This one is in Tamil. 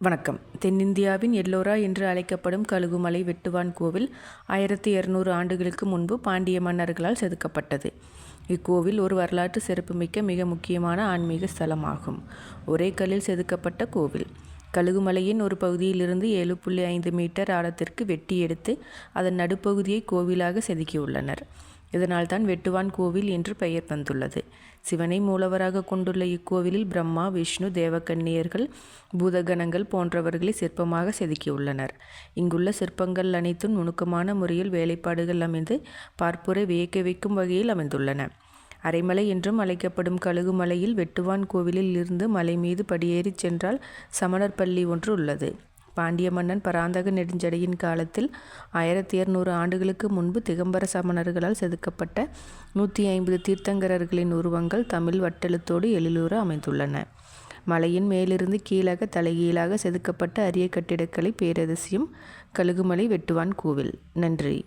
வணக்கம். தென்னிந்தியாவின் எல்லோரா என்று அழைக்கப்படும் கழுகுமலை வெட்டுவான் கோவில் 1200 ஆண்டுகளுக்கு முன்பு பாண்டிய மன்னர்களால் செதுக்கப்பட்டது. இக்கோவில் ஒரு வரலாற்று சிறப்புமிக்க மிக முக்கியமான ஆன்மீக ஸ்தலமாகும். ஒரே கல்லில் செதுக்கப்பட்ட கோவில். கழுகுமலையின் ஒரு பகுதியிலிருந்து 7.5 மீட்டர் ஆழத்திற்கு வெட்டி எடுத்து அதன் நடுப்பகுதியை கோவிலாக செதுக்கியுள்ளனர். இதனால்தான் வெட்டுவான் கோவில் என்று பெயர் வந்துள்ளது. சிவனை மூலவராக கொண்டுள்ள இக்கோவிலில் பிரம்மா, விஷ்ணு, தேவகன்னியர்கள், பூதகணங்கள் போன்றவர்களை சிற்பமாக செதுக்கியுள்ளனர். இங்குள்ள சிற்பங்கள் அனைத்தும் நுணுக்கமான முறையில் வேலைப்பாடுகள் அமைந்து பார்ப்போரை வியக்க வைக்கும் வகையில் அமைந்துள்ளன. அரைமலை என்றும் அழைக்கப்படும் கழுகுமலையில் வெட்டுவான் கோவிலில் இருந்து மலை மீது படியேறிச் சென்றால் சமணர் பள்ளி ஒன்று உள்ளது. பாண்டிய மன்னன் பராந்தக நெடுஞ்சடையின் காலத்தில் 1200 ஆண்டுகளுக்கு முன்பு திகம்பர சமணர்களால் செதுக்கப்பட்ட 150 தீர்த்தங்கரர்களின் உருவங்கள் தமிழ் வட்டெழுத்தோடு எழிலுற அமைந்துள்ளன. மலையின் மேலிருந்து கீழாக தலைகீழாக செதுக்கப்பட்ட அரிய கட்டிடக்கலை பேரதிசயம் கழுகுமலை வெட்டுவான் கோவில். நன்றி.